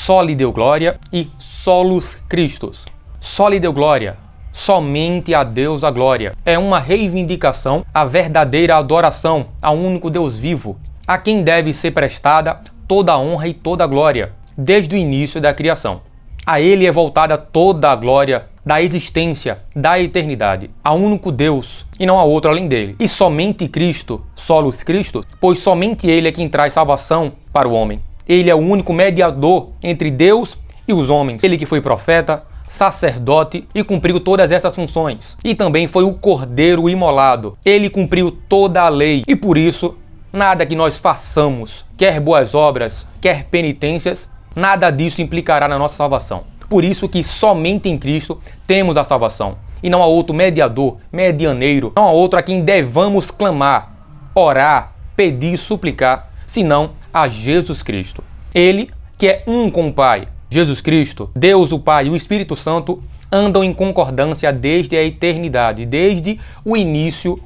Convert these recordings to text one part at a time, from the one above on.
só lhe deu glória e solus Christus. Só lhe deu glória, somente a Deus a glória. É uma reivindicação à verdadeira adoração ao único Deus vivo, a quem deve ser prestada toda a honra e toda a glória, desde o início da criação. A ele é voltada toda a glória da existência, da eternidade, a único Deus e não há outro além dele. E somente Cristo, solus Christus, pois somente ele é quem traz salvação para o homem. Ele é o único mediador entre Deus e os homens. Ele que foi profeta, sacerdote e cumpriu todas essas funções. E também foi o cordeiro imolado. Ele cumpriu toda a lei e por isso nada que nós façamos, quer boas obras, quer penitências, nada disso implicará na nossa salvação. Por isso que somente em Cristo temos a salvação. E não há outro mediador, medianeiro, não há outro a quem devamos clamar, orar, pedir, suplicar, senão a Jesus Cristo. Ele que é um com o Pai. Jesus Cristo, Deus o Pai e o Espírito Santo andam em concordância desde a eternidade, desde o início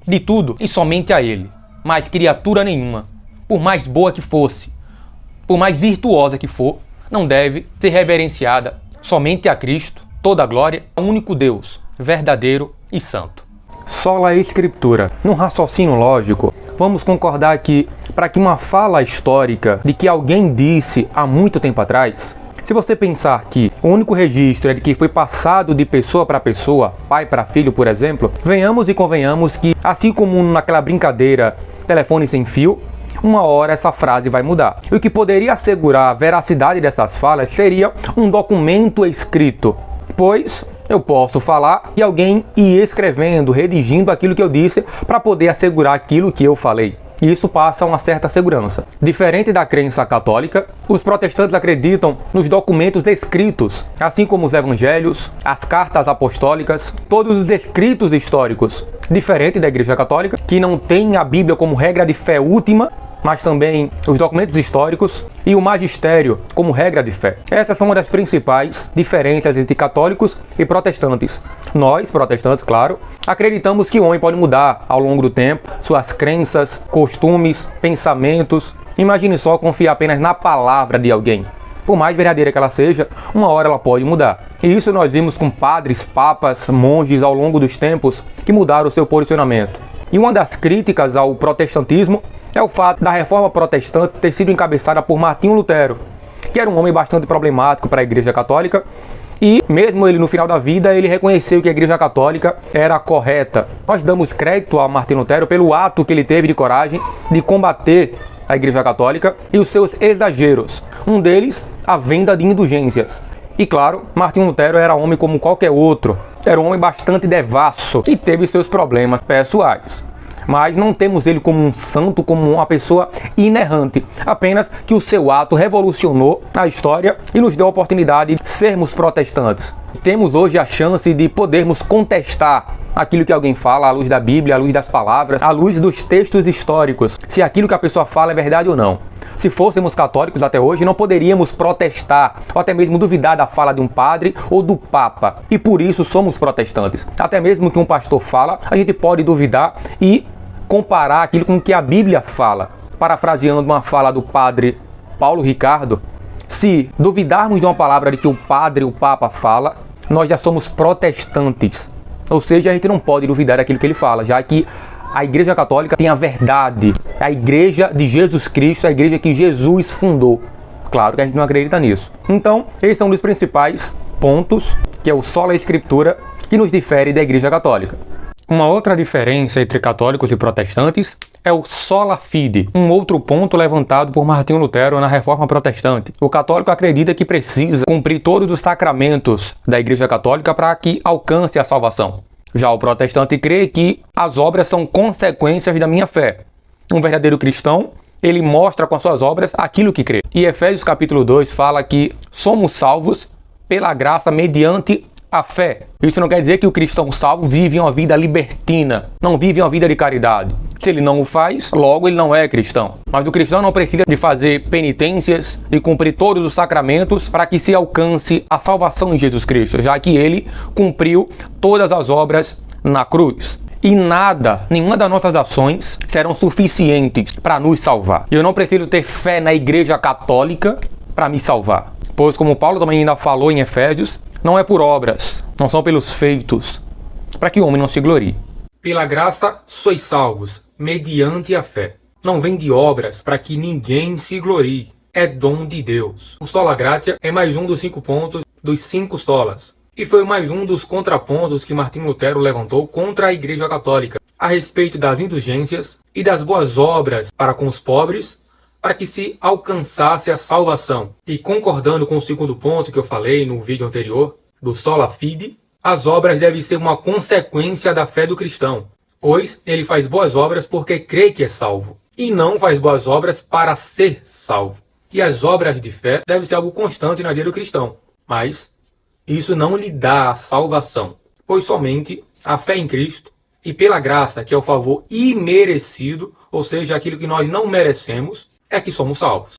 de tudo e somente a Ele. Mas criatura nenhuma, por mais boa que fosse, por mais virtuosa que for, não deve ser reverenciada. Somente a Cristo, toda a glória, ao único Deus, verdadeiro e santo. Sola Escritura. Num raciocínio lógico, vamos concordar que, para que uma fala histórica de que alguém disse há muito tempo atrás, se você pensar que o único registro é de que foi passado de pessoa para pessoa, pai para filho, por exemplo, venhamos e convenhamos que, assim como naquela brincadeira telefone sem fio, uma hora essa frase vai mudar. E o que poderia assegurar a veracidade dessas falas seria um documento escrito, pois eu posso falar e alguém ir escrevendo, redigindo aquilo que eu disse para poder assegurar aquilo que eu falei. E isso passa uma certa segurança. Diferente da crença católica, os protestantes acreditam nos documentos escritos, assim como os evangelhos, as cartas apostólicas, todos os escritos históricos. Diferente da Igreja Católica, que não tem a Bíblia como regra de fé última, mas também os documentos históricos e o magistério como regra de fé. Essas são uma das principais diferenças entre católicos e protestantes. Nós, protestantes, claro, acreditamos que o homem pode mudar ao longo do tempo, suas crenças, costumes, pensamentos. Imagine só confiar apenas na palavra de alguém. Por mais verdadeira que ela seja, uma hora ela pode mudar. E isso nós vimos com padres, papas, monges ao longo dos tempos que mudaram o seu posicionamento. E uma das críticas ao protestantismo é o fato da reforma protestante ter sido encabeçada por Martinho Lutero, que era um homem bastante problemático para a Igreja Católica, e mesmo ele no final da vida, ele reconheceu que a Igreja Católica era correta. Nós damos crédito a Martinho Lutero pelo ato que ele teve de coragem de combater a Igreja Católica e os seus exageros. Um deles, a venda de indulgências. E claro, Martinho Lutero era homem como qualquer outro. Era um homem bastante devasso e teve seus problemas pessoais. Mas não temos ele como um santo, como uma pessoa inerrante. Apenas que o seu ato revolucionou a história e nos deu a oportunidade de sermos protestantes. Temos hoje a chance de podermos contestar aquilo que alguém fala à luz da Bíblia, à luz das palavras, à luz dos textos históricos, se aquilo que a pessoa fala é verdade ou não. Se fôssemos católicos até hoje, não poderíamos protestar ou até mesmo duvidar da fala de um padre ou do papa. E por isso somos protestantes. Até mesmo que um pastor fala, a gente pode duvidar e comparar aquilo com o que a Bíblia fala. Parafraseando uma fala do padre Paulo Ricardo, se duvidarmos de uma palavra de que o padre, o papa fala, nós já somos protestantes. Ou seja, a gente não pode duvidar daquilo que ele fala, já que a Igreja Católica tem a verdade, a Igreja de Jesus Cristo, a Igreja que Jesus fundou. Claro que a gente não acredita nisso. Então, esses são um dos principais pontos, que é o sola Escritura, que nos difere da Igreja Católica. Uma outra diferença entre católicos e protestantes é o sola fide, um outro ponto levantado por Martinho Lutero na Reforma Protestante. O católico acredita que precisa cumprir todos os sacramentos da Igreja Católica para que alcance a salvação. Já o protestante crê que as obras são consequências da minha fé. Um verdadeiro cristão, ele mostra com as suas obras aquilo que crê. E Efésios capítulo 2 fala que somos salvos pela graça mediante a fé. Isso não quer dizer que o cristão salvo vive uma vida libertina, não vive uma vida de caridade. Se ele não o faz, logo ele não é cristão. Mas o cristão não precisa de fazer penitências e cumprir todos os sacramentos para que se alcance a salvação em Jesus Cristo, já que ele cumpriu todas as obras na cruz. E nada, nenhuma das nossas ações serão suficientes para nos salvar. Eu não preciso ter fé na Igreja Católica para me salvar. Pois, como Paulo também ainda falou em Efésios, não é por obras, não são pelos feitos, para que o homem não se glorie. Pela graça sois salvos, mediante a fé. Não vem de obras, para que ninguém se glorie. É dom de Deus. O sola gratia é mais um dos 5 pontos dos 5 solas. E foi mais um dos contrapontos que Martinho Lutero levantou contra a Igreja Católica, a respeito das indulgências e das boas obras para com os pobres, para que se alcançasse a salvação. E concordando com o segundo ponto que eu falei no vídeo anterior, do sola fide, as obras devem ser uma consequência da fé do cristão, pois ele faz boas obras porque crê que é salvo, e não faz boas obras para ser salvo. E as obras de fé devem ser algo constante na vida do cristão, mas isso não lhe dá a salvação, pois somente a fé em Cristo e pela graça, que é o favor imerecido, ou seja, aquilo que nós não merecemos, é que somos salvos.